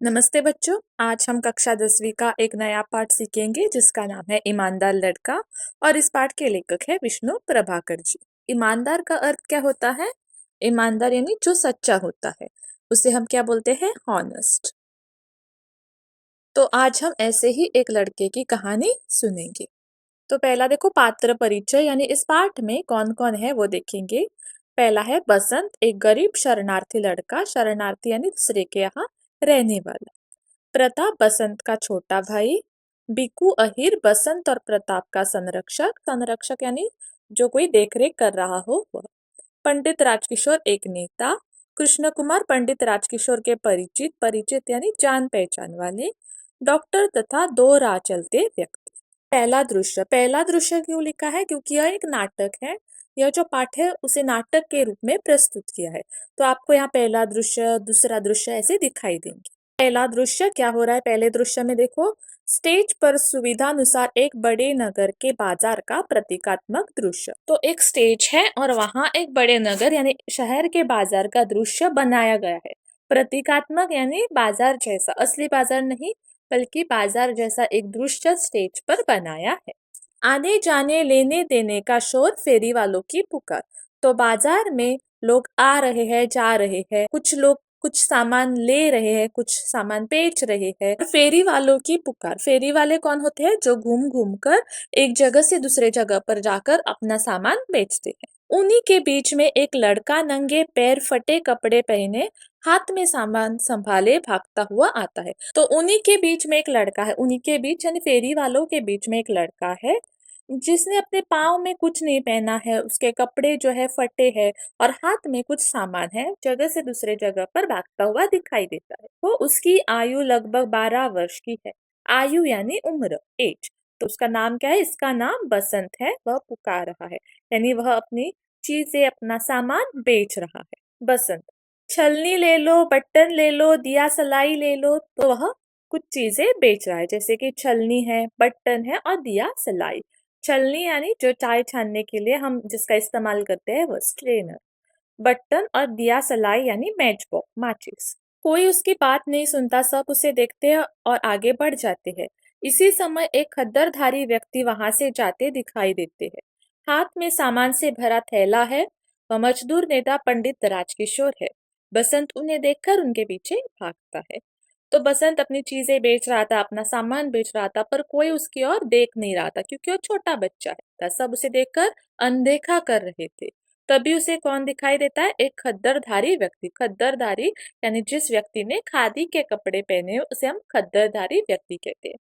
नमस्ते बच्चों। आज हम कक्षा 10वीं का एक नया पाठ सीखेंगे जिसका नाम है ईमानदार लड़का। और इस पाठ के लेखक है विष्णु प्रभाकर जी। ईमानदार का अर्थ क्या होता है? ईमानदार यानी जो सच्चा होता है, उसे हम क्या बोलते हैं? हॉनेस्ट। तो आज हम ऐसे ही एक लड़के की कहानी सुनेंगे। तो पहला देखो, पात्र परिचय यानी इस पाठ में कौन कौन है वो देखेंगे। पहला है बसंत, एक गरीब शरणार्थी लड़का। शरणार्थी यानी दूसरे के यहाँ रहने वाला। प्रताप बसंत का छोटा भाई। बिकू अहिर बसंत और प्रताप का संरक्षक। संरक्षक यानी जो कोई देखरेख कर रहा हो वह। पंडित राजकिशोर एक नेता। कृष्ण कुमार पंडित राजकिशोर के परिचित। परिचित यानी जान पहचान वाले। डॉक्टर तथा दो राह चलते व्यक्ति। पहला दृश्य क्यों लिखा है? क्योंकि यह एक नाटक है। यह जो पाठ है उसे नाटक के रूप में प्रस्तुत किया है। तो आपको यहाँ पहला दृश्य, दूसरा दृश्य ऐसे दिखाई देंगे। पहला दृश्य क्या हो रहा है? पहले दृश्य में देखो, स्टेज पर सुविधा अनुसार एक बड़े नगर के बाजार का प्रतीकात्मक दृश्य। तो एक स्टेज है और वहां एक बड़े नगर यानी शहर के बाजार का दृश्य बनाया गया है। प्रतीकात्मक यानी बाजार जैसा, असली बाजार नहीं बल्कि बाजार जैसा एक दृश्य स्टेज पर बनाया है। आने जाने लेने देने का शोर, फेरी वालों की पुकार। तो बाजार में लोग आ रहे हैं, जा रहे हैं। कुछ लोग कुछ सामान ले रहे हैं, कुछ सामान बेच रहे हैं। फेरी वालों की पुकार। फेरी वाले कौन होते हैं? जो घूम घूम कर एक जगह से दूसरे जगह पर जाकर अपना सामान बेचते हैं। उन्हीं के बीच में एक लड़का नंगे पैर, फटे कपड़े पहने, हाथ में सामान संभाले भागता हुआ आता है। तो उन्हीं के बीच में एक लड़का है। उन्हीं के बीच यानी फेरी वालों के बीच में एक लड़का है जिसने अपने पाँव में कुछ नहीं पहना है। उसके कपड़े जो है फटे हैं और हाथ में कुछ सामान है। जगह से दूसरे जगह पर भागता हुआ दिखाई देता है। वो उसकी आयु लगभग 12 वर्ष की है। आयु यानी उम्र, एज। तो उसका नाम क्या है? इसका नाम बसंत है। वह पुकार रहा है यानी वह अपनी चीजें, अपना सामान बेच रहा है। बसंत, छलनी ले लो, बटन ले लो, दिया सलाई ले लो। तो वह कुछ चीजें बेच रहा है, जैसे कि छलनी है, बटन है और दिया सलाई। छलनी यानी जो चाय छानने के लिए हम जिसका इस्तेमाल करते हैं वो स्ट्रेनर। बटन और दिया सलाई यानी मैच बॉक्स, माचिस। कोई उसकी बात नहीं सुनता, सब उसे देखते हैं और आगे बढ़ जाते हैं। इसी समय एक खद्दरधारी व्यक्ति वहां से जाते दिखाई देते हैं। हाथ में सामान से भरा थैला है। वह मजदूर नेता पंडित राजकिशोर है। बसंत उन्हें देखकर उनके पीछे भागता है। तो बसंत अपनी चीजें बेच रहा था, अपना सामान बेच रहा था, पर कोई उसकी ओर देख नहीं रहा था क्योंकि वो छोटा बच्चा है। सब उसे देखकर अनदेखा कर रहे थे। तभी उसे कौन दिखाई देता है? एक खद्दरधारी व्यक्ति। खद्दरधारी यानी जिस व्यक्ति ने खादी के कपड़े पहने हो उसे हम खद्दरधारी व्यक्ति कहते हैं।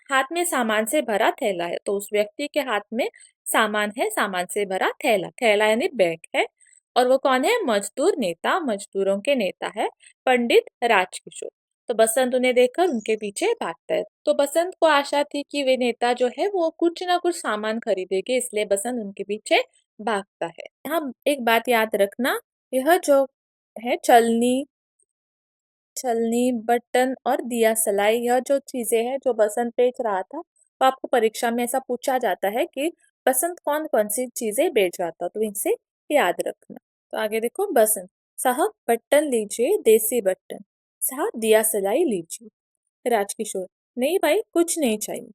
हाथ में सामान से भरा थैला है। तो उस व्यक्ति के हाथ में सामान है, सामान से भरा थैला। थैला यानी बैग है। और वो कौन है? मजदूर नेता, मजदूरों के नेता है पंडित राजकिशोर। तो बसंत उन्हें देखकर उनके पीछे भागता है। तो बसंत को आशा थी कि वे नेता जो है वो कुछ ना कुछ सामान खरीदेंगे, इसलिए बसंत उनके पीछे भागता है। यहाँ एक बात याद रखना, यह जो है छलनी, बटन और दिया सलाई, यह जो चीजें हैं जो बसंत बेच रहा था, तो आपको परीक्षा में ऐसा पूछा जाता है कि बसंत कौन कौन सी चीजें बेच रहा था, तो इनसे याद रखना। तो आगे देखो, बसंत, साहब बटन लीजिए, देसी बटन। साहब दिया सलाई लीजिए। राजकिशोर, नहीं भाई, कुछ नहीं चाहिए।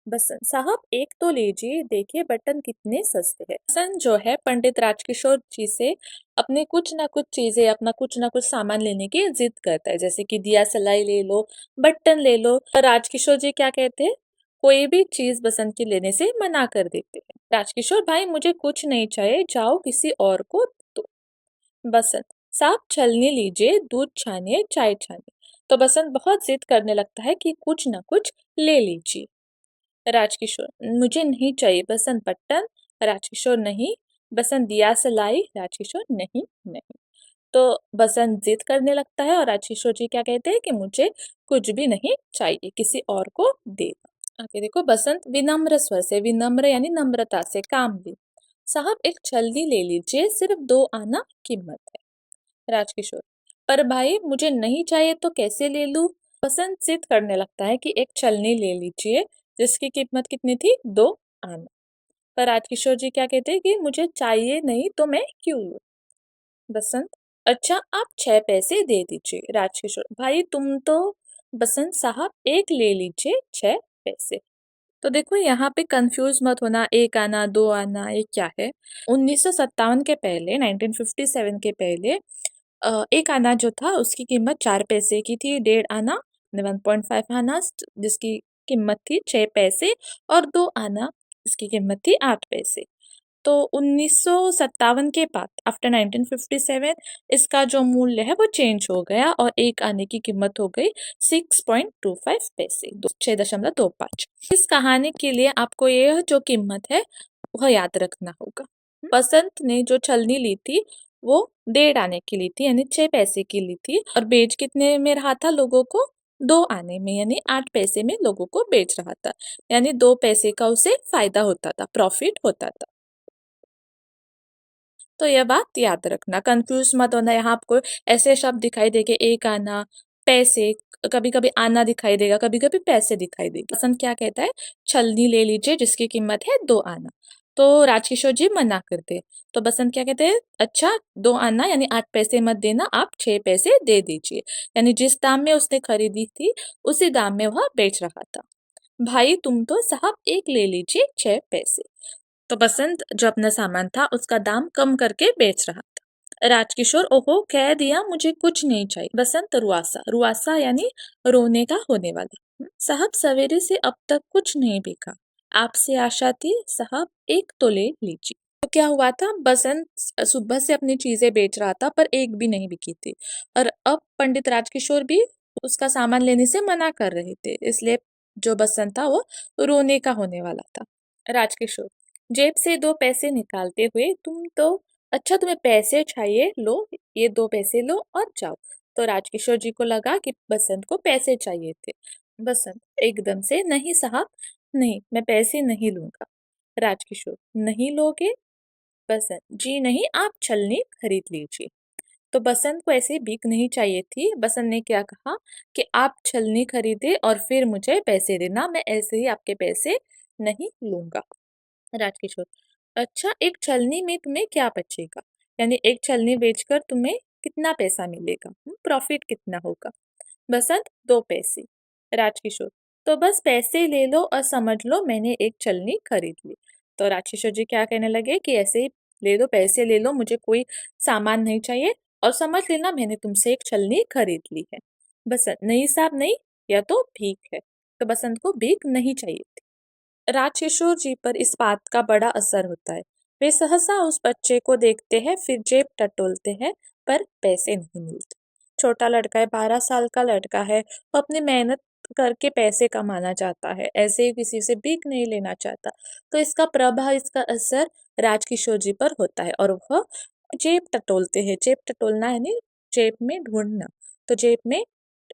बसंत, साहब एक तो लीजिए, देखिए बटन कितने सस्ते हैं। बसंत जो है पंडित राजकिशोर जी से अपने कुछ ना कुछ चीजें, अपना कुछ ना कुछ सामान लेने की जिद करता है, जैसे कि दिया सलाई ले लो, बटन ले लो। पर राजकिशोर जी क्या कहते हैं? कोई भी चीज बसंत की लेने से मना कर देते हैं। राजकिशोर, भाई मुझे कुछ नहीं चाहिए, जाओ किसी और को दो। बसंत, साहब छलनी लीजिए, दूध छानिए, चाय छानिए। तो बसंत बहुत जिद करने लगता है कि कुछ ना कुछ ले लीजिए। राजकिशोर, मुझे नहीं चाहिए। बसंत, बटन। राजकिशोर, नहीं। बसंत, दिया सलाई। राजकिशोर, नहीं नहीं। तो बसंत जिद करने लगता है और राजकिशोर जी क्या कहते हैं कि मुझे कुछ भी नहीं चाहिए, किसी और को दे दो। आगे देखो, बसंत विनम्र स्वर से, विनम्र यानी नम्रता से, काम ली। साहब एक छलनी ले लीजिए, सिर्फ 2 आना कीमत है। राजकिशोर, पर भाई मुझे नहीं चाहिए तो कैसे ले लूं? बसंत जिद करने लगता है कि एक छलनी ले लीजिए जिसकी कीमत कितनी थी? 2 आना। पर राजकिशोर जी क्या कहते हैं कि मुझे चाहिए नहीं तो मैं क्यों लूं? बसंत, अच्छा आप 6 पैसे दे दीजिए। राजकिशोर, भाई तुम तो बसंत साहब एक ले लीजिए 6 पैसे। तो देखो यहाँ पे कंफ्यूज मत होना, एक आना दो आना ये क्या है। 1957 के पहले, 1957 के पहले एक आना जो था उसकी कीमत 4 पैसे की थी। 1.5 आना 1.5 आना जिसकी कीमत थी 6 पैसे, और 2 आना इसकी कीमत थी 8 पैसे। तो 1957 के बाद आफ्टर 1957 इसका जो मूल्य है वो चेंज हो गया और एक आने की कीमत हो गई 6.25 पैसे, 6.25। इस कहानी के लिए आपको यह जो कीमत है वह याद रखना होगा। बसंत ने जो छलनी ली थी वो 1.5 आने की ली थी, यानी 6 पैसे की ली थी, और बेच कितने में रहा था लोगों को? 2 आने में, यानी 8 पैसे में लोगों को बेच रहा था, यानी 2 पैसे का उसे फायदा होता था, प्रॉफिट होता था। तो यह बात याद रखना, कंफ्यूज मत होना। यहाँ आपको ऐसे शब्द दिखाई देंगे, एक आना, पैसे, कभी कभी आना दिखाई देगा, कभी कभी पैसे दिखाई देगा। बसंत क्या कहता है? छलनी ले लीजिए जिसकी कीमत है 2 आना। तो राजकिशोर जी मना करते, तो बसंत क्या कहते हैं? अच्छा, 2 आना यानी 8 पैसे मत देना, आप 6 पैसे दे दीजिए। यानी जिस दाम में उसने खरीदी थी उसी दाम में वह बेच रहा था। भाई तुम तो साहब एक ले लीजिए 6 पैसे। तो बसंत जो अपना सामान था उसका दाम कम करके बेच रहा था। राजकिशोर, ओहो कह दिया, मुझे कुछ नहीं चाहिए। बसंत रुआसा, रुआसा यानी रोने का होने वाला। साहब सवेरे से अब तक कुछ नहीं बिका, आपसे आशा थी साहब, एक तो ले लीजिए। तो क्या हुआ था? बसंत सुबह से अपनी चीजें बेच रहा था पर एक भी नहीं बिकी थी, और अब पंडित राजकिशोर भी उसका सामान लेने से मना कर रहे थे, इसलिए जो बसंत था वो रोने का होने वाला था। राजकिशोर जेब से 2 पैसे निकालते हुए, तुम तो, अच्छा तुम्हें पैसे चाहिए, लो ये 2 पैसे लो और जाओ। तो राजकिशोर जी को लगा कि बसंत को पैसे चाहिए थे। बसंत एकदम से, नहीं साहब नहीं, मैं पैसे नहीं लूंगा। राजकिशोर, नहीं लोगे? बसंत, जी नहीं, आप छलनी खरीद लीजिए। तो बसंत को ऐसी भीख नहीं चाहिए थी। बसंत ने क्या कहा कि आप छलनी खरीदे और फिर मुझे पैसे देना, मैं ऐसे ही आपके पैसे नहीं लूंगा। राजकिशोर, अच्छा एक छलनी में तुम्हें क्या बचेगा? यानी एक छलनी बेचकर तुम्हें कितना पैसा मिलेगा? प्रॉफिट कितना होगा? बसंत, 2 पैसे। राजकिशोर, तो बस पैसे ले लो और समझ लो मैंने एक छलनी खरीद ली। तो राजकिशोर जी क्या कहने लगे कि ऐसे ही ले लो, पैसे ले लो, मुझे कोई सामान नहीं चाहिए, और समझ लेना मैंने तुमसे एक छलनी खरीद ली है। बसंत, नहीं साहब नहीं, यह तो भीख है। तो बसंत को भीख नहीं चाहिए। राजकिशोर जी पर इस बात का बड़ा असर होता है। वे सहसा उस बच्चे को देखते हैं, फिर जेब टटोलते हैं, पर पैसे नहीं मिलते। छोटा लड़का है, 12 साल का लड़का है, वो अपनी मेहनत करके पैसे कमाना चाहता है, ऐसे ही किसी से भीख नहीं लेना चाहता। तो इसका प्रभाव, इसका असर राजकिशोर जी पर होता है, और वह जेब टटोलते हैं। जेब टटोलना यानी जेब में ढूंढना। तो जेब में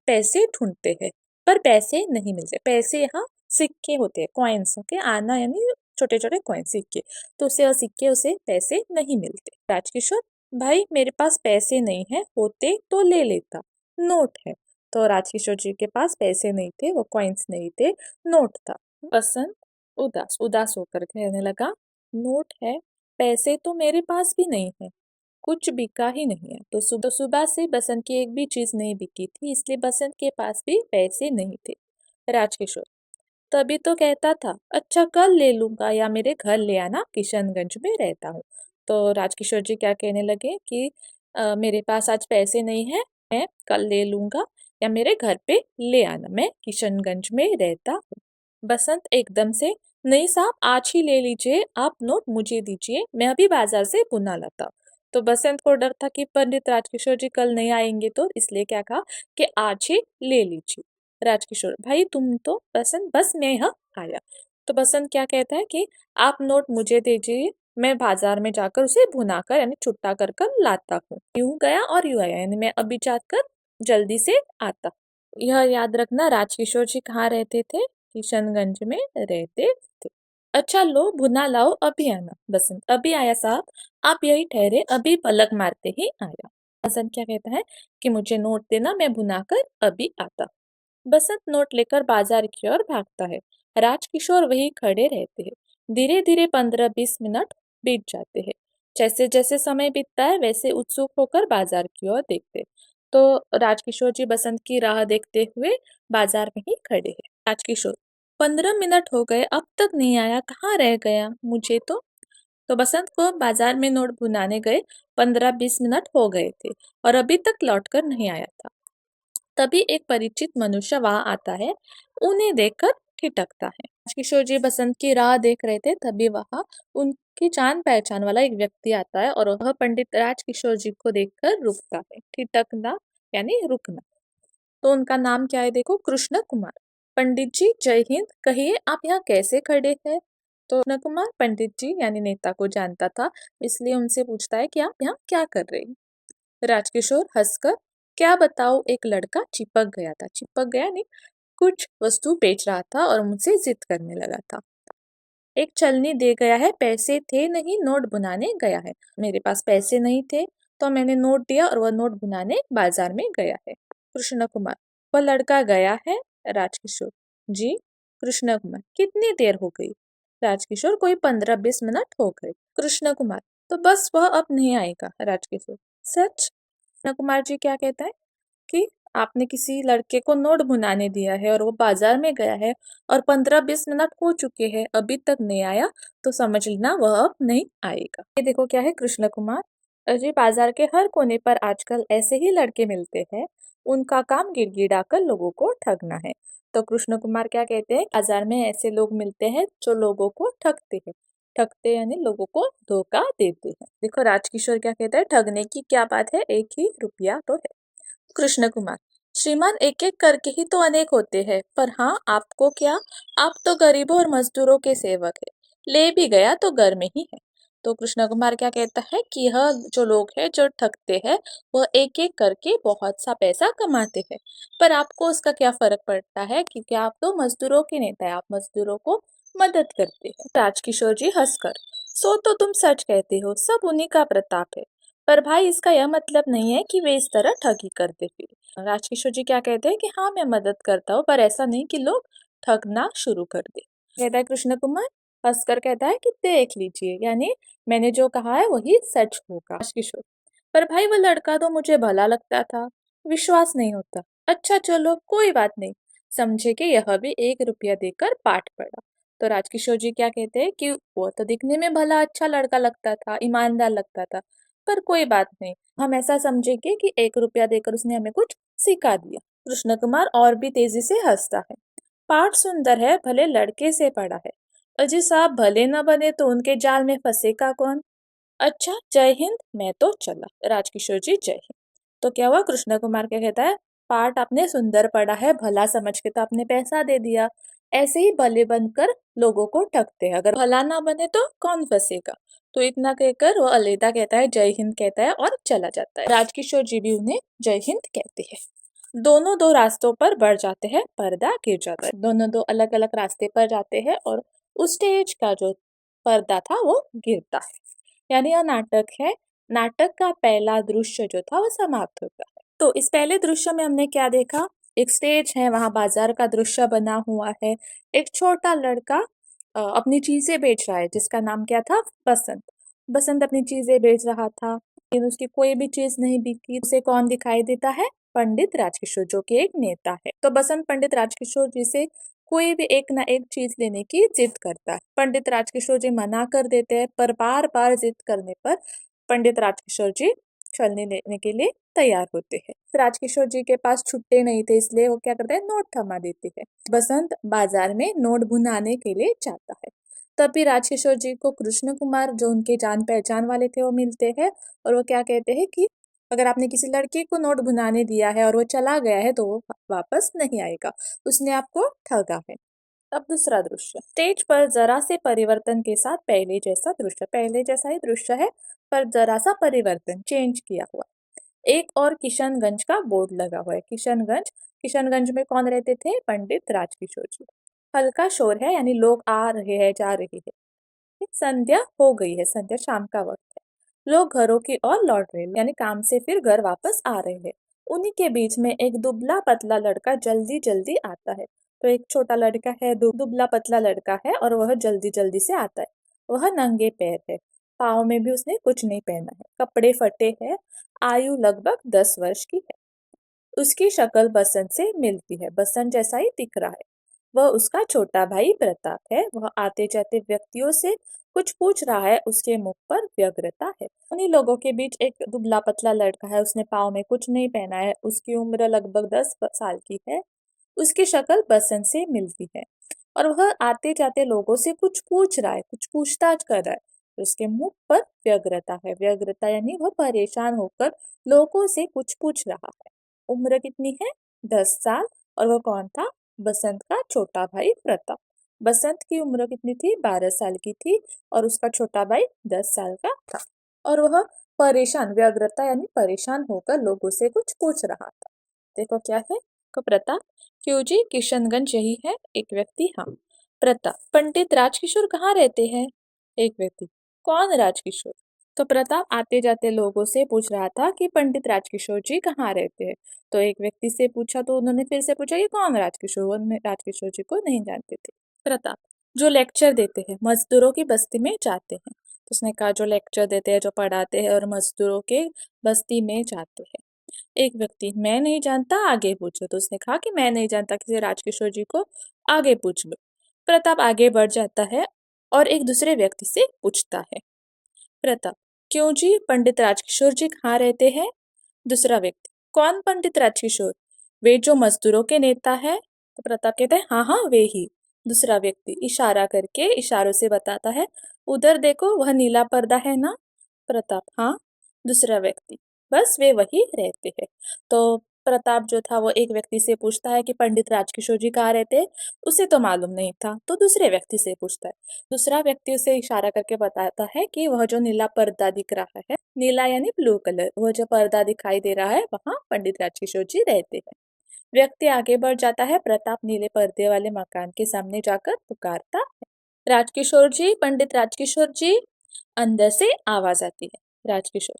पैसे ढूंढते हैं, पर पैसे नहीं मिलते। पैसे यहाँ सिक्के होते हैं, कॉइन्स। ओके, आना यानी छोटे छोटे कॉइन, सिक्के। तो उसे सिक्के, उसे पैसे नहीं मिलते। राजकिशोर, भाई मेरे पास पैसे नहीं है, होते तो ले लेता, नोट है। तो राजकिशोर जी के पास पैसे नहीं थे, वो कॉइन्स नहीं थे, नोट था। बसंत उदास उदास होकर कहने लगा, नोट है, पैसे तो मेरे पास भी नहीं है, कुछ बिका ही नहीं है। तो सुबह से बसंत की एक भी चीज नहीं बिकी थी, इसलिए बसंत के पास भी पैसे नहीं थे। राजकिशोर, तभी तो कहता था, अच्छा कल ले लूंगा या मेरे घर ले आना, किशनगंज में रहता हूँ। तो राजकिशोर जी क्या कहने लगे कि मेरे पास आज पैसे नहीं है, मैं कल ले लूंगा या मेरे घर पे ले आना, मैं किशनगंज में रहता हूँ। बसंत एकदम से, नहीं साहब आज ही ले लीजिए, आप नोट मुझे दीजिए, मैं अभी बाजार से पुना लाता हूँ। तो बसंत को डर था कि पंडित राजकिशोर जी कल नहीं आएंगे, तो इसलिए क्या कहा कि आज ही ले लीजिए। राजकिशोर, भाई तुम तो, बसंत बस मैं यहाँ आया। तो बसंत क्या कहता है कि आप नोट मुझे दीजिए, मैं बाजार में जाकर उसे भुना कर यानी छुट्टा कर कर लाता हूँ। यूं गया और यूं आया, यानी मैं अभी जाकर जल्दी से आता। यह याद रखना, राजकिशोर जी कहाँ रहते थे? किशनगंज में रहते थे। अच्छा लो भुना लाओ, अभी आना। बसंत, अभी आया साहब, आप यही ठहरे, अभी पलक मारते ही आया। बसंत क्या कहता है कि मुझे नोट देना, मैं भुना कर अभी आता। बसंत नोट लेकर बाजार की ओर भागता है। राजकिशोर वहीं खड़े रहते हैं। धीरे धीरे 15-20 मिनट बीत जाते हैं। जैसे जैसे समय बीतता है वैसे उत्सुक होकर बाजार की ओर देखते। तो राजकिशोर जी बसंत की राह देखते हुए बाजार में ही खड़े हैं। राजकिशोर, 15 मिनट हो गए, अब तक नहीं आया, कहाँ रह गया? मुझे तो बसंत को बाजार में नोट भुनाने गए 15-20 मिनट हो गए थे और अभी तक लौटकर नहीं आया था। तभी एक परिचित मनुष्य वहां आता है, उन्हें देखकर ठिठकता है। किशोर जी बसंत की राह देख रहे थे, तभी वहां उनकी जान पहचान वाला एक व्यक्ति आता है और वह पंडित राजकिशोर जी को देखकर रुकता है। ठिठकना यानी रुकना। तो उनका नाम क्या है? देखो, कृष्ण कुमार। पंडित जी जय हिंद, कहिए आप यहाँ कैसे खड़े हैं? तो कृष्ण कुमार पंडित जी यानी नेता को जानता था, इसलिए उनसे पूछता है कि आप यहाँ क्या कर रहे हैं? राजकिशोर हंसकर, क्या बताओ, एक लड़का चिपक गया था। चिपक गया नहीं, कुछ वस्तु बेच रहा था और मुझसे जिद करने लगा था। एक छलनी दे गया है, पैसे थे नहीं, नोट बुनाने गया है। मेरे पास पैसे नहीं थे तो मैंने नोट दिया और वह नोट बुनाने बाजार में गया है। कृष्ण कुमार, वह लड़का गया है? राजकिशोर जी। कृष्ण कुमार, कितनी देर हो गई? राजकिशोर, कोई 15-20 मिनट हो गए। कृष्ण कुमार, तो बस वह अब नहीं आएगा। राजकिशोर, सच? कृष्ण कुमार जी क्या कहता है कि आपने किसी लड़के को नोट भुनाने दिया है और वो बाजार में गया है और 15-20 मिनट हो चुके हैं, अभी तक नहीं आया, तो समझ लेना वह अब नहीं आएगा। ये देखो क्या है कृष्ण कुमार, अजय, बाजार के हर कोने पर आजकल ऐसे ही लड़के मिलते हैं, उनका काम गिड़गिड़ाकर लोगों को ठगना है। तो कृष्ण कुमार क्या कहते हैं, बाजार में ऐसे लोग मिलते हैं जो लोगों को ठगते हैं। ठगते यानी लोगों को धोखा देते हैं। देखो राजकिशोर क्या कहता है, ठगने की क्या बात है, एक ही रुपया तो है। कृष्ण कुमार, श्रीमान, एक एक करके ही तो अनेक होते हैं, पर हाँ, आपको क्या, आप तो गरीबों और मजदूरों के सेवक है, ले भी गया तो घर में ही है। तो कृष्ण कुमार क्या कहता है कि यह जो लोग हैं जो ठगते हैं, वह एक एक करके बहुत सा पैसा कमाते हैं, पर आपको उसका क्या फर्क पड़ता है, क्योंकि आप तो मजदूरों के नेता है, आप मजदूरों को मदद करते हैं। राजकिशोर जी हंसकर, सो तो तुम सच कहते हो, सब उन्हीं का प्रताप है, पर भाई इसका यह मतलब नहीं है कि वे इस तरह ठगी करते फिर। राजकिशोर जी क्या कहते हैं कि हाँ, मैं मदद करता हूँ, पर ऐसा नहीं कि लोग ठगना शुरू कर दे। कहता है कृष्ण कुमार, हंसकर कहता है कि देख लीजिए, यानी मैंने जो कहा है वही सच होगा। राजकिशोर, पर भाई वो लड़का तो मुझे भला लगता था, विश्वास नहीं होता। अच्छा चलो कोई बात नहीं, समझे कि यह भी 1 रुपया देकर पाठ पड़ा। तो राजकिशोर जी क्या कहते हैं कि वो तो दिखने में भला अच्छा लड़का लगता था, ईमानदार लगता था, पर कोई बात नहीं, हम ऐसा समझेंगे कि 1 रुपया देकर उसने हमें कुछ सिखा दिया। कृष्ण कुमार और भी तेजी से हंसता है। पाठ सुंदर है, भले लड़के से पढ़ा है। अजी साहब भले न बने तो उनके जाल में फंसेगा कौन? अच्छा जय हिंद, मैं तो चला। राजकिशोर जी जय हिंद। तो क्या हुआ? कृष्ण कुमार क्या कहता है, पाठ आपने सुंदर पढ़ा है, भला समझ के तो आपने पैसा दे दिया, ऐसे ही भले बनकर लोगों को ठगते हैं, अगर भला ना बने तो कौन फंसेगा? तो इतना कहकर वो अलविदा कहता है, जय हिंद कहता है और चला जाता है। राजकिशोर जी भी उन्हें जय हिंद कहते हैं। दोनों दो रास्तों पर बढ़ जाते हैं, पर्दा गिर जाता है। दोनों दो अलग अलग रास्ते पर जाते हैं और उस स्टेज का जो पर्दा था वो गिरता है, यानी यह नाटक है। नाटक का पहला दृश्य जो था वो समाप्त होता है। तो इस पहले दृश्य में हमने क्या देखा? एक स्टेज है, वहां बाजार का दृश्य बना हुआ है। एक छोटा लड़का अपनी चीजें बेच रहा है, जिसका नाम क्या था? बसंत। बसंत अपनी चीजें बेच रहा था, लेकिन उसकी कोई भी चीज नहीं बिकी। उसे कौन दिखाई देता है? पंडित राजकिशोर, जो कि एक नेता है। तो बसंत पंडित राजकिशोर जी से कोई भी एक ना एक चीज लेने की जिद करता है। पंडित राजकिशोर जी मना कर देते हैं, पर बार बार जिद करने पर पंडित राजकिशोर जी छलनी लेने के लिए तैयार होते हैं। राजकिशोर जी के पास छुट्टे नहीं थे, इसलिए वो क्या करते हैं, नोट थमा देते हैं। बसंत बाजार में नोट भुनाने के लिए जाता है। तभी राजकिशोर जी को कृष्ण कुमार, जो उनके जान पहचान वाले थे, वो मिलते हैं और वो क्या कहते हैं कि अगर आपने किसी लड़के को नोट भुनाने दिया है और वो चला गया है तो वो वापस नहीं आएगा, उसने आपको ठगा है। अब दूसरा दृश्य, स्टेज पर जरा से परिवर्तन के साथ पहले जैसा दृश्य, पहले जैसा ही दृश्य है, पर जरा सा परिवर्तन, चेंज किया हुआ। एक और किशनगंज का बोर्ड लगा हुआ है। किशनगंज, किशनगंज में कौन रहते थे? पंडित राजकिशोर जी। हल्का शोर है, यानी लोग आ रहे हैं जा रहे हैं। संध्या हो गई है, संध्या शाम का वक्त है, लोग घरों की ओर लौट रहे हैं, यानी काम से फिर घर वापस आ रहे हैं। उन्हीं के बीच में एक दुबला पतला लड़का जल्दी जल्दी आता है। तो एक छोटा लड़का है, दुबला पतला लड़का है और वह जल्दी जल्दी से आता है। वह नंगे पैर है, पाँव में भी उसने कुछ नहीं पहना है, कपड़े फटे हैं, आयु लगभग 10 वर्ष की है। उसकी शक्ल बसंत से मिलती है, बसंत जैसा ही दिख रहा है। वह उसका छोटा भाई प्रताप है। वह आते जाते व्यक्तियों से कुछ पूछ रहा है, उसके मुख पर व्यग्रता है। उन्हीं लोगों के बीच एक दुबला पतला लड़का है, उसने पाँव में कुछ नहीं पहना है, उसकी उम्र लगभग 10 साल की है। उसकी शक्ल बसंत से मिलती है और वह आते जाते लोगों से कुछ पूछ रहा है, कुछ पूछताछ कर रहा है। उसके मुख पर व्यग्रता है, व्यग्रता यानी वह परेशान होकर लोगों से कुछ पूछ रहा है। उम्र कितनी है? 10 साल। और वह कौन था? बसंत का छोटा भाई प्रताप। बसंत की उम्र कितनी थी? 12 साल की थी और उसका छोटा भाई 10 साल का था। और वह परेशान, व्यग्रता यानी परेशान होकर लोगों से कुछ पूछ रहा था। देखो क्या है? तो प्रताप, क्यों जी, किशनगंज यही है? एक व्यक्ति, हाँ। प्रताप, पंडित राजकिशोर कहाँ रहते हैं? एक व्यक्ति, कौन राजकिशोर? तो प्रताप आते जाते लोगों से पूछ रहा था कि पंडित राजकिशोर जी कहाँ रहते हैं। तो एक व्यक्ति से पूछा तो उन्होंने फिर से पूछा, ये कौन राजकिशोर? वो राजकिशोर जी को नहीं जानते थे। प्रताप, जो लेक्चर देते हैं, मजदूरों की बस्ती में जाते हैं। तो उसने कहा जो लेक्चर देते हैं, जो पढ़ाते हैं और मजदूरों के बस्ती में जाते हैं। एक व्यक्ति, मैं नहीं जानता, आगे पूछो। तो उसने कहा कि मैं नहीं जानता किसी राजकिशोर जी को, आगे पूछ लो। प्रताप आगे बढ़ जाता है और एक दूसरे व्यक्ति से पूछता है। प्रताप, क्यों जी, पंडित राजकिशोर जी कहाँ रहते हैं? दूसरा व्यक्ति, कौन पंडित राजकिशोर? वे जो मजदूरों के नेता है? तो प्रताप कहता है, हाँ हाँ वे ही। दूसरा व्यक्ति इशारा करके, इशारों से बताता है, उधर देखो वह नीला पर्दा है ना? प्रताप, हाँ। दूसरा व्यक्ति, बस वे वही रहते हैं। तो प्रताप जो था वो एक व्यक्ति से पूछता है कि पंडित राजकिशोर जी कहाँ रहते हैं। उसे तो मालूम नहीं था, तो दूसरे व्यक्ति से पूछता है। दूसरा व्यक्ति उसे इशारा करके बताता है कि वह जो नीला पर्दा दिख रहा है, नीला यानी ब्लू कलर, वह जो पर्दा दिखाई दे रहा है वहाँ पंडित राजकिशोर जी रहते हैं। व्यक्ति आगे बढ़ जाता है। प्रताप नीले पर्दे वाले मकान के सामने जाकर पुकारता है, राजकिशोर जी, पंडित राजकिशोर जी। अंदर से आवाज आती है, राजकिशोर,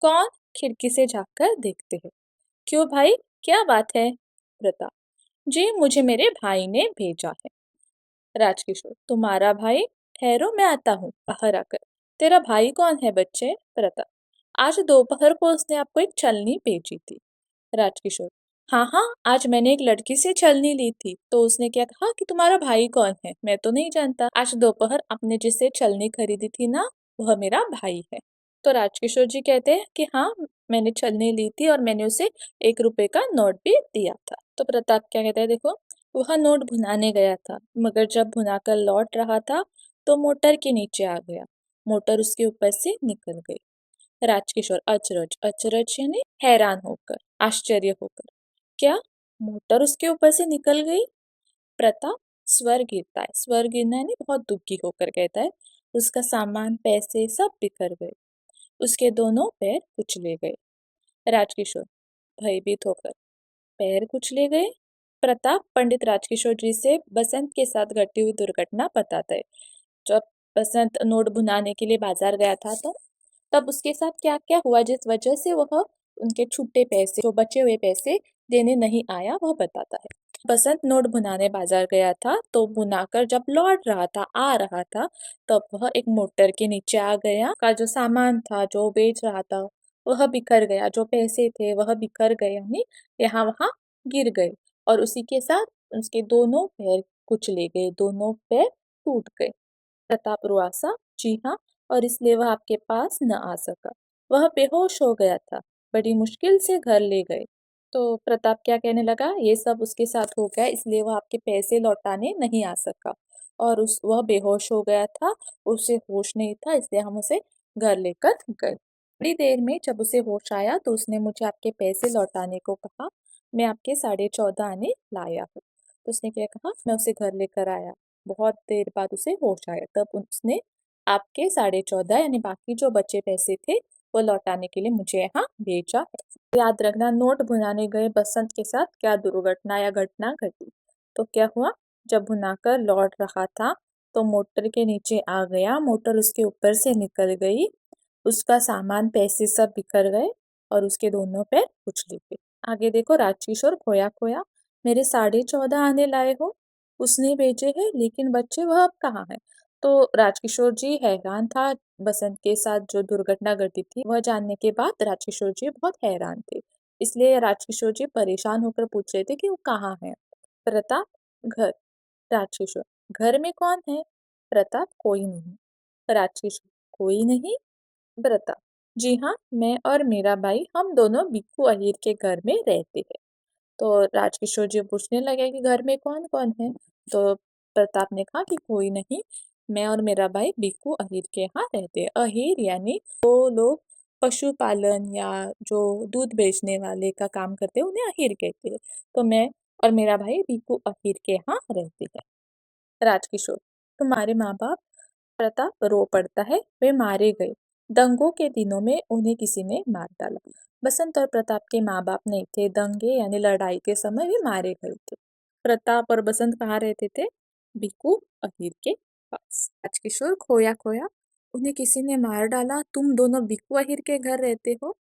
कौन? खिड़की से झांककर देखते हैं। क्यों भाई, क्या बात है? प्रताप, जी मुझे मेरे भाई ने भेजा है। राजकिशोर, तुम्हारा भाई? ठहरो मैं आता हूँ। बाहर आकर, तेरा भाई कौन है बच्चे? प्रताप, आज दोपहर को उसने आपको एक छलनी भेजी थी। राजकिशोर, हाँ हाँ, आज मैंने एक लड़की से छलनी ली थी, तो उसने क्या कहा कि तुम्हारा भाई कौन है? मैं तो नहीं जानता। आज दोपहर आपने जिससे छलनी खरीदी थी ना, वह मेरा भाई है। तो राजकिशोर जी कहते हैं कि हाँ, मैंने छलनी ली थी और मैंने उसे 1 रुपए का नोट भी दिया था। तो प्रताप क्या कहता है, देखो, वह नोट भुनाने गया था, मगर जब भुनाकर लौट रहा था तो मोटर के नीचे आ गया। मोटर उसके ऊपर से निकल गई। राजकिशोर, अचरज, अचरज यानी हैरान होकर, आश्चर्य होकर, क्या मोटर उसके ऊपर से निकल गई? प्रताप, स्वर गिरता है, स्वर गिरना यानी बहुत दुखी होकर कहता है, उसका सामान, पैसे सब बिखर गए, उसके दोनों पैर कुचले गए। राजकिशोर, भयभीत होकर, पैर कुचले गए? प्रताप पंडित राजकिशोर जी से बसंत के साथ घटी हुई दुर्घटना बताता है। जब बसंत नोट भुनाने के लिए बाजार गया था तो तब उसके साथ क्या क्या हुआ, जिस वजह से वह उनके छूटे पैसे, जो बचे हुए पैसे देने नहीं आया, वह बताता है। बसंत नोट भुनाने बाजार गया था, तो भुनाकर जब लौट रहा था, आ रहा था, तब वह एक मोटर के नीचे आ गया। का जो सामान था, जो बेच रहा था, वह बिखर गया, जो पैसे थे वह बिखर गए, यानी यहाँ वहाँ गिर गए, और उसी के साथ उसके दोनों पैर कुचले गए, दोनों पैर टूट गए। प्रताप रुआसा, जी हाँ, और इसलिए वह आपके पास न आ सका। वह बेहोश हो गया था, बड़ी मुश्किल से घर ले गए। तो प्रताप क्या कहने लगा, ये सब उसके साथ हो गया, इसलिए वह आपके पैसे लौटाने नहीं आ सका, और वह बेहोश हो गया था, उसे होश नहीं था, इसलिए हम उसे घर लेकर गए। थोड़ी देर में जब उसे होश आया तो उसने मुझे आपके पैसे लौटाने को कहा। मैं आपके 14.5 आने लाया हूँ। तो उसने क्या कहा, मैं उसे घर लेकर आया। बहुत देर बाद उसे होश आया, तब उसने आपके 14.5 यानी बाकी जो बचे पैसे थे वो लौटाने के लिए मुझे यहाँ भेजा है। याद रखना, नोट भुनाने गए बसंत के साथ क्या दुर्घटना या घटना घटी। तो क्या हुआ, जब भुनाकर लौट रहा था तो मोटर के नीचे आ गया, मोटर उसके ऊपर से निकल गई, उसका सामान, पैसे सब बिखर गए और उसके दोनों पैर कुचले गए। आगे देखो, राजकिशोर, खोया खोया मेरे 14.5 आने लाए हो, उसने भेजे हैं, लेकिन बच्चे वह अब कहाँ है? तो राजकिशोर जी हैरान था। बसंत के साथ जो दुर्घटना घटी थी वह जानने के बाद राजकिशोर जी बहुत हैरान थे। इसलिए राजकिशोर जी परेशान होकर पूछ रहे थे कि वो कहाँ है। प्रताप, घर। राजकिशोर, घर में कौन है? प्रताप, कोई नहीं। राजकिशोर, कोई नहीं। प्रताप, जी हाँ, मैं और मेरा भाई हम दोनों बिक्कू अहीर के घर में रहते हैं। तो राजकिशोर जी पूछने लगे कि घर में कौन कौन है। तो प्रताप ने कहा कि कोई नहीं, मैं और मेरा भाई बिक्कू अहीर के यहाँ रहते हैं। अहीर यानी वो लोग पशुपालन या जो दूध बेचने वाले का काम करते हैं उन्हें अहीर कहते हैं। तो मैं और मेरा भाई बिक्कू अहीर के यहाँ रहते हैं। राजकिशोर, तुम्हारे माँ बाप? प्रताप रो पड़ता है, वे मारे गए। दंगों के दिनों में उन्हें किसी ने मार डाला। बसंत और प्रताप के माँ बाप नहीं थे, दंगे यानी लड़ाई के समय वे मारे गए थे। प्रताप और बसंत कहाँ रहते थे? भिक्कू अहीर के पास। राजकिशोर, खोया खोया, उन्हें किसी ने मार डाला, तुम दोनों भिक्कू अहीर के घर रहते हो?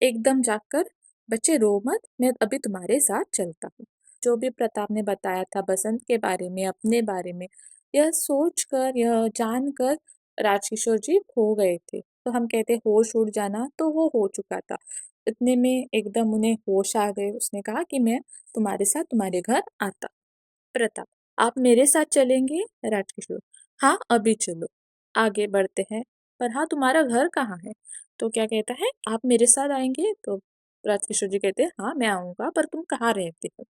एकदम जाकर, बच्चे रो मत, मैं अभी तुम्हारे साथ चलता हूँ। जो भी प्रताप ने बताया था बसंत के बारे में, अपने बारे में, यह सोचकर, यह जानकर राजकिशोर जी खो गए थे। तो हम कहते होश उड़ जाना, तो वो हो चुका था। इतने में एकदम उन्हें होश आ गए। उसने कहा कि मैं तुम्हारे साथ तुम्हारे घर आता। प्रताप, आप मेरे साथ चलेंगे? राजकिशोर, हाँ अभी चलो। आगे बढ़ते हैं, पर हाँ तुम्हारा घर कहाँ है? तो क्या कहता है, आप मेरे साथ आएंगे? तो राजकिशोर जी कहते हैं हाँ मैं आऊंगा, पर तुम कहाँ रहते हो?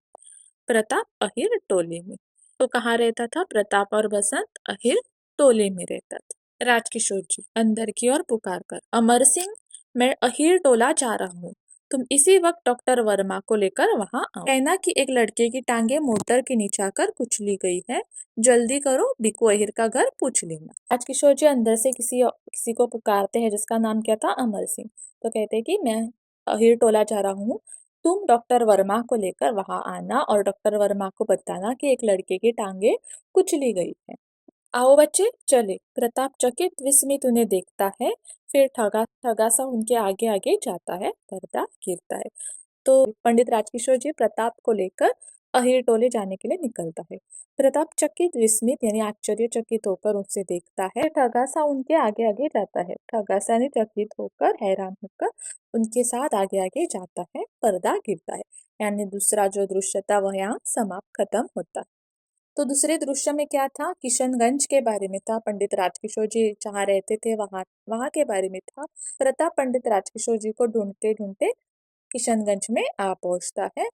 प्रताप, अहिर टोले में। तो कहाँ रहता था प्रताप और बसंत? अहिर टोले में रहता था। राजकिशोर जी अंदर की ओर पुकार कर, अमर सिंह, मैं अहिर टोला जा रहा हूँ, तुम इसी वक्त डॉक्टर वर्मा को लेकर वहां आओ। कहना कि एक लड़के की टांगे मोटर के नीचे आकर कुचली गई है, जल्दी करो, बिकू अहिर का घर पूछ लेना। राजकिशोर जी अंदर से किसी किसी को पुकारते हैं जिसका नाम क्या था? अमर सिंह। तो कहते हैं कि मैं अहिर टोला जा रहा हूँ, तुम डॉक्टर वर्मा को लेकर वहां आना और डॉक्टर वर्मा को बताना कि एक लड़के की टांगे कुचली गई है। आओ बच्चे चले। प्रताप चकित विस्मित उन्हें देखता है, फिर ठगा ठगा सा उनके आगे आगे जाता है, पर्दा गिरता है। तो पंडित राजकिशोर जी प्रताप को लेकर अहिर टोले जाने के लिए निकलता है। प्रताप चकित विस्मित यानी आश्चर्यचकित होकर उनसे देखता है, ठगा सा उनके आगे आगे जाता है। ठगा सा ने चकित होकर, हैरान होकर उनके साथ आगे आगे जाता है, पर्दा गिरता है, यानी दूसरा जो दृश्य था वह यहाँ समाप्त खत्म होता है। तो दूसरे दृश्य में क्या था? किशनगंज के बारे में था। पंडित राजकिशोर जी जहाँ रहते थे वहां वहां के बारे में था। प्रताप पंडित राजकिशोर जी को ढूंढते ढूंढते किशनगंज में आ पहुंचता है।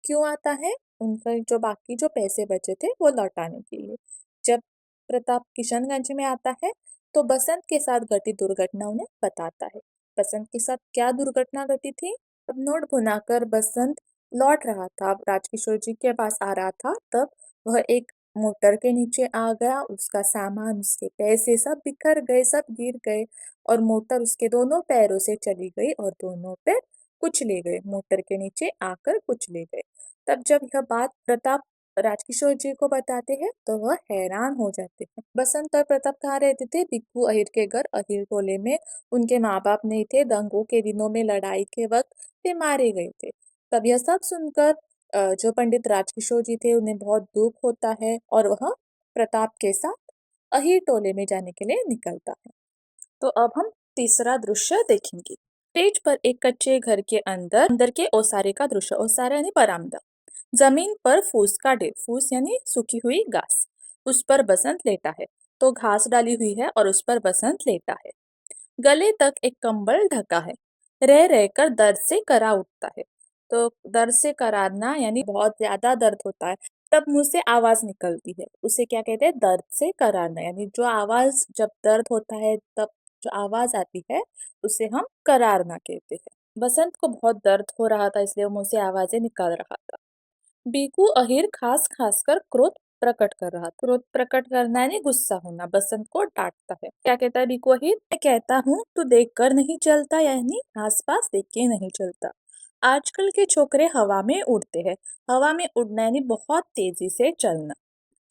क्यों आता है? उनका जो बाकी जो पैसे बचे थे वो लौटाने के लिए। जब प्रताप किशनगंज में आता है तो बसंत के साथ घटी दुर्घटना उन्हें बताता है। बसंत के साथ क्या दुर्घटना घटी थी? अब नोट भुनाकर बसंत लौट रहा था, राजकिशोर जी के पास आ रहा था, तब वह एक मोटर के नीचे आ गया। उसका सामान, उसके पैसे सब बिखर गए, सब गिर गए और मोटर उसके दोनों पैरों से चली गई और दोनों पैर कुचले गए, मोटर के नीचे आकर कुचले गए। तब जब यह बात प्रताप राजकिशोर जी को बताते हैं तो वह हैरान हो जाते हैं। बसंत और प्रताप कहाँ रहते थे? बिक्कू अहिर के घर, अहिर टोले में। उनके माँ बाप नहीं थे, दंगों के दिनों में लड़ाई के वक्त वे मारे गए थे। तब यह सब सुनकर जो पंडित राजकिशोर जी थे उन्हें बहुत दुख होता है और वह प्रताप के साथ अहिर टोले में जाने के लिए निकलता है। तो अब हम तीसरा दृश्य देखेंगे। स्टेज पर एक कच्चे घर के अंदर अंदर के ओसारे का दृश्य। ओसारा यानी बरामदा। जमीन पर फूस का ढेर, फूस यानी सूखी हुई घास, उस पर बसंत लेटा है। तो घास डाली हुई है और उस पर बसंत लेटा है। गले तक एक कंबल ढका है। रह रहकर दर्द से करा उठता है। तो दर्द से करारना यानी बहुत ज्यादा दर्द होता है, तब मुंह से आवाज निकलती है, उसे क्या कहते हैं? दर्द से करारना। यानी जो आवाज, जब दर्द होता है तब जो आवाज आती है उसे हम करारना कहते हैं। बसंत को बहुत दर्द हो रहा था, इसलिए वो मुंह से आवाजें निकाल रहा था। बीकू अहिर खास खास कर क्रोध प्रकट कर रहा था। क्रोध प्रकट करना यानी गुस्सा होना। बसंत को डांटता है। क्या कहता है बीकू अहिर? मैं कहता हूँ तू देख कर नहीं चलता, यानी आसपास देख के नहीं चलता। आजकल के छोकरे हवा में उड़ते हैं। हवा में उड़ना यानी बहुत तेजी से चलना।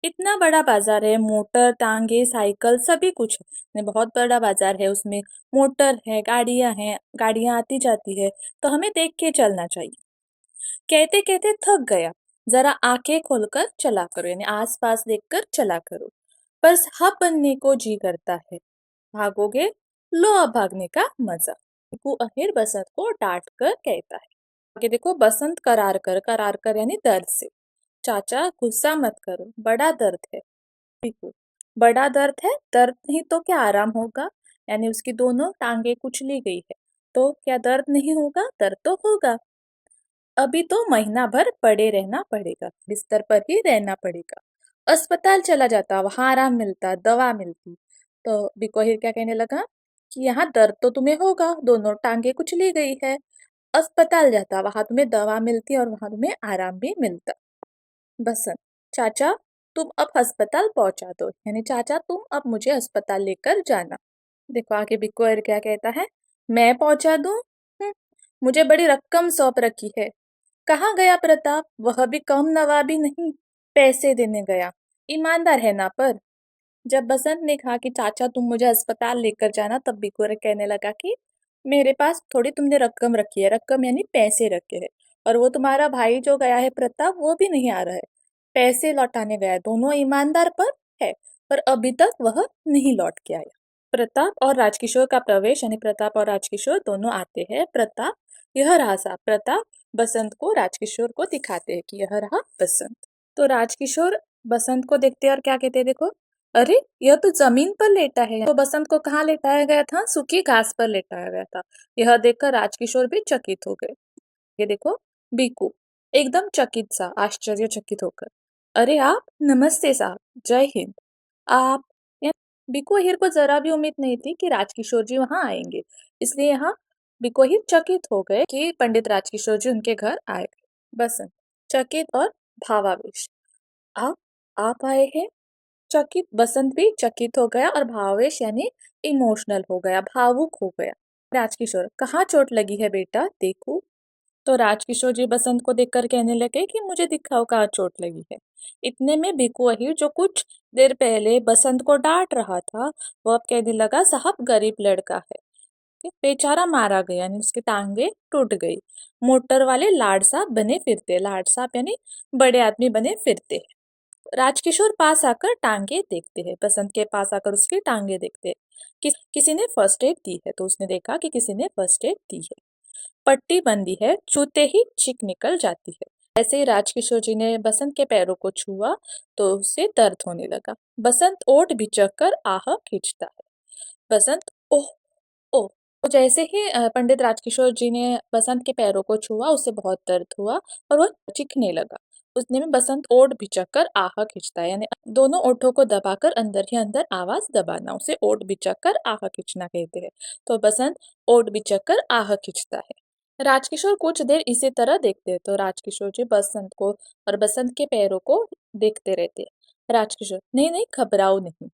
इतना बड़ा बाजार है, मोटर, टांगे, साइकिल सभी कुछ है। बहुत बड़ा बाजार है, उसमें मोटर है, गाड़ियां हैं, गाड़ियां आती जाती है, तो हमें देख के चलना चाहिए। कहते कहते थक गया, जरा आंखें खोलकर चला करो, यानी आसपास देखकर चला करो। बस हब बनने को जी करता है, भागोगे लो अब भागने का मजा। टीकू अहिर बसंत को डांट कर कहता है। आगे देखो, बसंत करार कर यानी दर्द से। चाचा गुस्सा मत करो, बड़ा दर्द है। देखो, बड़ा दर्द है, दर्द नहीं तो क्या आराम होगा, यानी उसकी दोनों टांगे कुचली गई है, तो क्या दर्द नहीं होगा, दर्द तो होगा। अभी तो महीना भर पड़े रहना पड़ेगा, बिस्तर पर ही रहना पड़ेगा। अस्पताल चला जाता, वहां आराम मिलता, दवा मिलती। तो बिकोहिर क्या कहने लगा कि यहाँ दर्द तो तुम्हें होगा, दोनों टांगे कुचली गई है। अस्पताल जाता, वहां तुम्हें दवा मिलती और वहां तुम्हें आराम भी मिलता। बसंत, चाचा तुम अब अस्पताल पहुंचा दो, यानी चाचा तुम अब मुझे अस्पताल लेकर जाना। देखो आगे बिकोर क्या कहता है, मैं पहुंचा दूं? मुझे बड़ी रकम सौंप रखी है। कहाँ गया प्रताप, वह भी कम नवाबी नहीं, पैसे देने गया। ईमानदार है ना पर। जब बसंत ने कहा कि चाचा तुम मुझे अस्पताल लेकर जाना, तब बिकोर कहने लगा कि मेरे पास थोड़ी तुमने रकम रखी है, रकम यानी पैसे रखे हैं, और वो तुम्हारा भाई जो गया है प्रताप, वो भी नहीं आ रहा है, पैसे लौटाने गया है, दोनों ईमानदार पर है, पर अभी तक वह नहीं लौट के आया। प्रताप और राजकिशोर का प्रवेश, यानी प्रताप और राजकिशोर दोनों आते हैं। प्रताप, यह रहा साहब। प्रताप बसंत को राजकिशोर को दिखाते हैं कि यह रहा बसंत। तो राजकिशोर बसंत को देखते हैं और क्या कहते हैं, देखो, अरे यह तो जमीन पर लेटा है। तो बसंत को कहाँ लेटाया गया था, सूखी घास पर लेटाया गया था। यह देखकर राजकिशोर भी चकित हो गए। ये देखो, बीकू एकदम चकित सा, आश्चर्यचकित होकर, अरे आप, नमस्ते साहब, जय हिंद। आप, या बीकू अहिर को जरा भी उम्मीद नहीं थी कि राजकिशोर जी वहां आएंगे, इसलिए यहाँ बीकू अहिर चकित हो गए कि पंडित राजकिशोर जी उनके घर आए। बसंत चकित और भावावेश, आप आप आए हैं। चकित बसंत भी चकित हो गया और भावेश यानी इमोशनल हो गया, भावुक हो गया। राजकिशोर, कहाँ चोट लगी है बेटा, देखो। तो राजकिशोर जी बसंत को देखकर कहने लगे कि मुझे दिखाओ कहाँ चोट लगी है। इतने में भिकू अहिर, जो कुछ देर पहले बसंत को डांट रहा था, वो अब कहने लगा साहब गरीब लड़का है कि बेचारा मारा गया, यानी उसकी टांगे टूट गई। मोटर वाले लाड साहब बने फिरते, लाड साहब यानी बड़े आदमी बने फिरते। राजकिशोर पास आकर टांगे देखते हैं, बसंत के पास आकर उसकी टांगे देखते हैं। किसी ने फर्स्ट एड दी है, तो उसने देखा कि किसी ने फर्स्ट एड दी है। पट्टी बंदी है, छूते ही चीख निकल जाती है। ऐसे ही राजकिशोर जी ने बसंत के पैरों को छुआ तो उसे दर्द होने लगा। बसंत ओठ बिचक कर आह खींचता है। बसंत, ओह ओह। तो जैसे ही पंडित राजकिशोर जी ने बसंत के पैरों को छुआ, उसे बहुत दर्द हुआ और वह चीखने लगा। उसने में बसंत ओठ बिचक कर आह खींचता है, यानी दोनों ओठों को दबाकर अंदर ही अंदर आवाज दबाना, उसे ओठ बिचक कर आह खींचना कहते हैं। तो बसंत ओठ बिचक कर आह खींचता है। राजकिशोर कुछ देर इसी तरह देखते हैं, तो राजकिशोर जी बसंत को और बसंत के पैरों को देखते रहते हैं। राजकिशोर, नहीं नहीं घबराओ नहीं।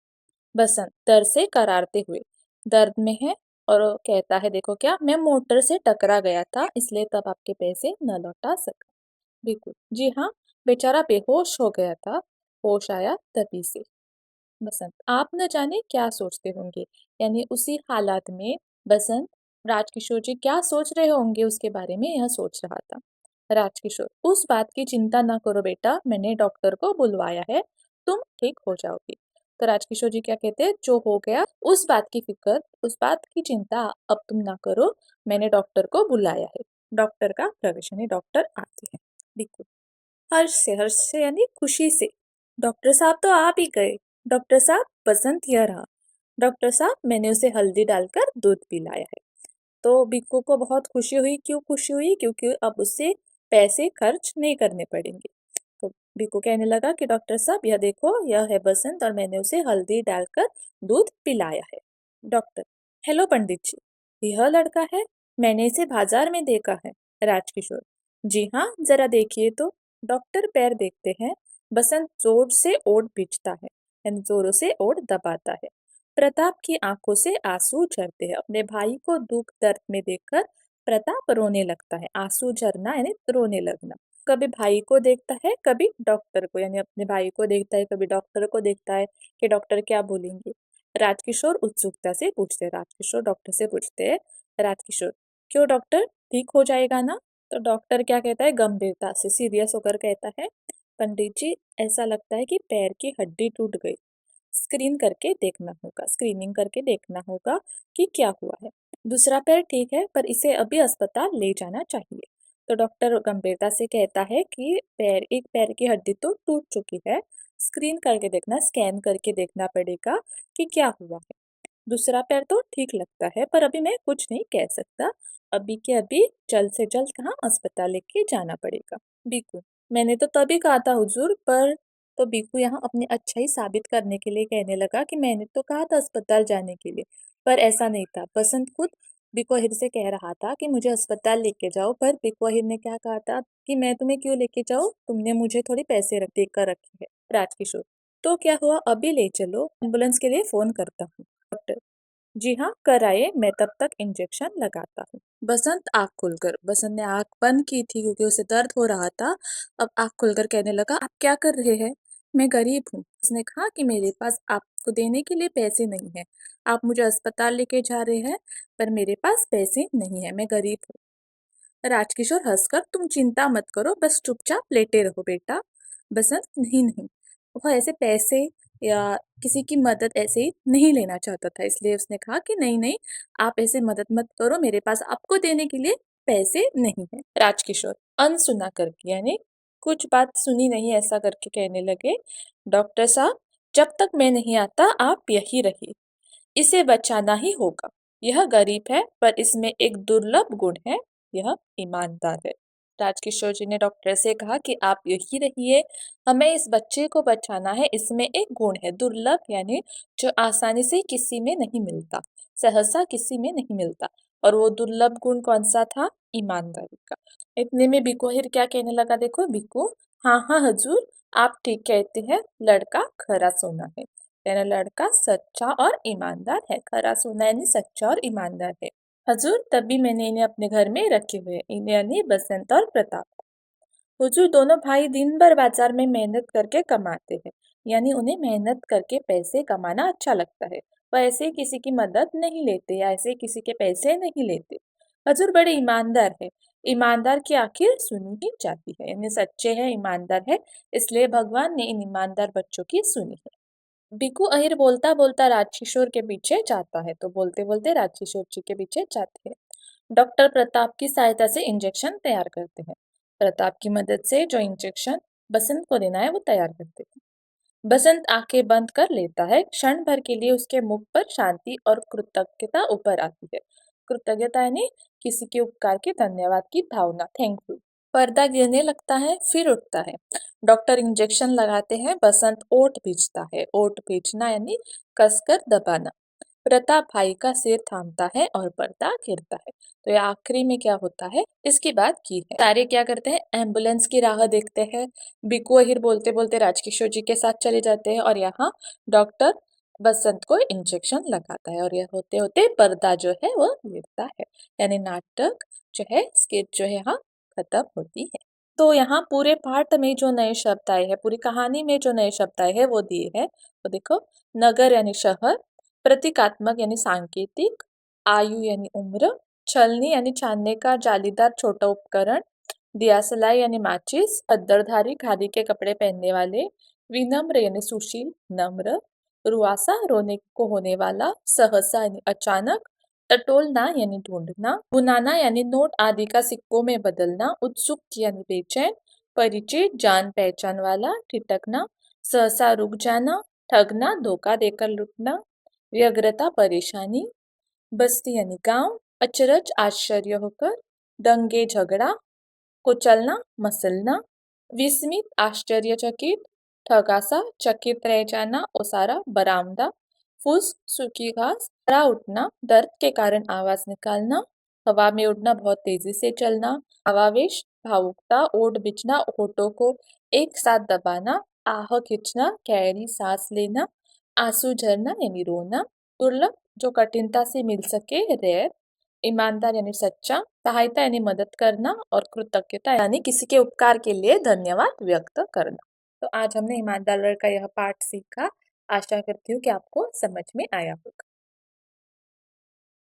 बसंत डर से करारते हुए, दर्द में है, और वो कहता है देखो क्या, मैं मोटर से टकरा गया था, इसलिए तब आपके पैसे न लौटा सका। बिल्कुल, जी हाँ, बेचारा बेहोश हो गया था, होश आया तभी से। बसंत, आप न जाने क्या सोचते होंगे, यानी उसी हालात में बसंत, राजकिशोर जी क्या सोच रहे होंगे उसके बारे में यह सोच रहा था। राजकिशोर, उस बात की चिंता न करो बेटा, मैंने डॉक्टर को बुलवाया है, तुम ठीक हो जाओगी। तो राजकिशोर जी क्या कहते हैं, जो हो गया उस बात की फिक्र, उस बात की चिंता अब तुम ना करो, मैंने डॉक्टर को बुलाया है। डॉक्टर का प्रवेश, यानी डॉक्टर आते हैं। देखो, हर्ष से यानी खुशी से, डॉक्टर साहब तो आप ही गए। डॉक्टर साहब, बसंत यह रहा। डॉक्टर साहब, मैंने उसे हल्दी डालकर दूध पिलाया है। तो बिक्कू को बहुत खुशी हुई। क्यों खुशी हुई, क्योंकि अब उससे पैसे खर्च नहीं करने पड़ेंगे। तो बिक्कू कहने लगा कि डॉक्टर साहब यह देखो, यह है बसंत और मैंने उसे हल्दी डालकर दूध पिलाया है। डॉक्टर, हेलो पंडित जी, यह लड़का है, मैंने इसे बाजार में देखा है। राजकिशोर, जी हाँ, जरा देखिए तो। डॉक्टर पैर देखते हैं। बसंत जोर से ओठ भींचता है, यानी जोरों से ओठ दबाता है। प्रताप की आंखों से आंसू झरते हैं। अपने भाई को दुख दर्द में देखकर प्रताप रोने लगता है। आंसू झरना यानी रोने लगना। कभी भाई को देखता है, कभी डॉक्टर को, यानी अपने भाई को देखता है, कभी डॉक्टर को देखता है कि डॉक्टर क्या बोलेंगे। राजकिशोर उत्सुकता से पूछते हैं, राजकिशोर डॉक्टर से पूछते हैं, राजकिशोर, क्यों डॉक्टर, ठीक हो जाएगा ना? तो डॉक्टर क्या कहता है, गंभीरता से सीरियस होकर कहता है, पंडित जी, ऐसा लगता है कि पैर की हड्डी टूट गई। स्क्रीनिंग करके देखना होगा कि क्या हुआ है। दूसरा पैर ठीक है, पर इसे अभी अस्पताल ले जाना चाहिए। तो डॉक्टर गंभीरता से कहता है कि एक पैर की हड्डी तो टूट चुकी है। स्क्रीन करके देखना, स्कैन करके देखना पड़ेगा कि क्या हुआ है। दूसरा पैर तो ठीक लगता है, पर अभी मैं कुछ नहीं कह सकता। अभी के अभी जल्द से जल्द कहाँ अस्पताल लेके जाना पड़ेगा। बीकू: मैंने तो तभी कहा था हुजूर, पर तो बीकू यहाँ अपनी अच्छाई साबित करने के लिए कहने लगा कि मैंने तो कहा था अस्पताल जाने के लिए, पर ऐसा नहीं था। बसंत खुद बिकोहिर से कह रहा था कि मुझे अस्पताल लेके जाओ, पर बिकोहिर ने क्या कहा था कि मैं तुम्हें क्यों लेके जाऊँ, तुमने मुझे थोड़ी पैसे दे कर रखे है। राजकिशोर: तो क्या हुआ, अभी ले चलो, एम्बुलेंस के लिए फोन करता हूँ। डॉक्टर: जी हाँ, कराइए, मैं तब तक इंजेक्शन लगाता हूँ। बसंत आँख खुलकर, बसंत ने आँख बंद की थी क्योंकि उसे दर्द हो रहा था। अब आँख खुलकर कहने लगा, आप क्या कर रहे हैं? मैं गरीब हूँ। उसने कहा कि मेरे पास आपको देने के लिए पैसे नहीं है। आप मुझे अस्पताल लेके जा रहे हैं, पर मेरे पास पैसे नहीं है, मैं गरीब हूँ। राजकिशोर हंसकर, तुम चिंता मत करो, बस चुपचाप लेटे रहो बेटा। बसंत: नहीं नहीं, वह ऐसे पैसे या किसी की मदद ऐसे ही नहीं लेना चाहता था, इसलिए उसने कहा कि नहीं नहीं, आप ऐसे मदद मत करो, मेरे पास आपको देने के लिए पैसे नहीं है। राजकिशोर अनसुना करके, यानी कुछ बात सुनी नहीं ऐसा करके कहने लगे, डॉक्टर साहब, जब तक मैं नहीं आता आप यही रहिए, इसे बचाना ही होगा। यह गरीब है, पर इसमें एक दुर्लभ गुण है, यह ईमानदार है। राजकिशोर जी ने डॉक्टर से कहा कि आप यही रहिए, हमें इस बच्चे को बचाना है, इसमें एक गुण है दुर्लभ, यानी जो आसानी से किसी में नहीं मिलता, सहसा किसी में नहीं मिलता। और वो दुर्लभ गुण कौन सा था? ईमानदारी का। इतने में बिकोहिर क्या कहने लगा, देखो बिको, हाँ हाँ हजूर, आप ठीक कहते हैं, लड़का खरा सोना है, मेरा लड़का सच्चा और ईमानदार है। खरा सोना यानी सच्चा और ईमानदार है हजूर, तभी मैंने इन्हें अपने घर में रखे हुए, इन्हें यानी बसंत और प्रताप। हुजूर, दोनों भाई दिन भर बाजार में मेहनत करके कमाते हैं, यानी उन्हें मेहनत करके पैसे कमाना अच्छा लगता है। वह ऐसे ही किसी की मदद नहीं लेते या ऐसे ही किसी के पैसे नहीं लेते। हजूर बड़े ईमानदार है, ईमानदार की आखिर सुनी ही जाती है, यानी सच्चे हैं, ईमानदार है, इसलिए भगवान ने इन ईमानदार बच्चों की सुनी है। बिकू अहिर बोलता बोलता राजकिशोर के पीछे जाता है, तो बोलते बोलते राजकिशोर जी के पीछे जाते हैं। डॉक्टर प्रताप की सहायता से इंजेक्शन तैयार करते हैं। प्रताप की मदद से जो इंजेक्शन बसंत को देना है वो तैयार करते हैं। बसंत आंखें बंद कर लेता है, क्षण भर के लिए उसके मुख पर शांति और कृतज्ञता ऊपर आती है। कृतज्ञता यानी किसी के उपकार के धन्यवाद की भावना, थैंकफुल। पर्दा गिरने लगता है, फिर उठता है। डॉक्टर इंजेक्शन लगाते हैं, बसंत ओठ भींचता है। ओठ भींचना यानी कसकर दबाना। प्रताप भाई का सिर थामता है और पर्दा गिरता है। तो ये आखिरी में क्या होता है, इसकी बात की है। सारे क्या करते हैं, एम्बुलेंस की राह देखते हैं। बिकू अहिर बोलते बोलते राजकिशोर जी के साथ चले जाते हैं और यहाँ डॉक्टर बसंत को इंजेक्शन लगाता है, और यह होते होते पर्दा जो है वो गिरता है, यानी नाटक जो है, स्किट जो है यहाँ खत्म होती है। तो यहाँ पूरे पाठ में जो नए शब्द आए हैं, पूरी कहानी में जो नए शब्द आए हैं वो दिए हैं, तो देखो, नगर यानी शहर, प्रतीकात्मक यानी सांकेतिक, आयु यानी उम्र, छलनी यानी छानने का जालीदार छोटा उपकरण, दियासलाई यानी माचिस, खद्दरधारी खादी के कपड़े पहनने वाले, विनम्र यानी सुशील नम्र, रुआसा रोने को होने वाला, सहसा यानी अचानक, टटोलना यानी ढूंढना, बुनाना यानी नोट आदि का सिक्कों में बदलना, उत्सुक यानी बेचैन, परिचित जान पहचान वाला, ठिठकना, सहसा रुक जाना, ठगना धोखा देकर लुटना, व्यग्रता परेशानी, बस्ती यानी गांव, अचरज आश्चर्य होकर, दंगे झगड़ा, कुचलना मसलना, विस्मित आश्चर्यचकित, ठगासा चकित रह जाना, ओसारा बरामदा, फूस सूखी घास, खरा उठना, दर्द के कारण आवाज निकालना, हवा में उड़ना बहुत तेजी से चलना, आवावेश भावुकता, ओठ बिछना, होठों को एक साथ दबाना, आह खींचना गहरी सांस लेना, आंसू झरना यानी रोना, दुर्लभ जो कठिनता से मिल सके, रेयर, ईमानदार यानी सच्चा, सहायता यानी मदद करना, और कृतज्ञता यानी किसी के उपकार के लिए धन्यवाद व्यक्त करना। तो आज हमने ईमानदार का यह पाठ सीखा। आशा करती हूँ कि आपको समझ में आया होगा।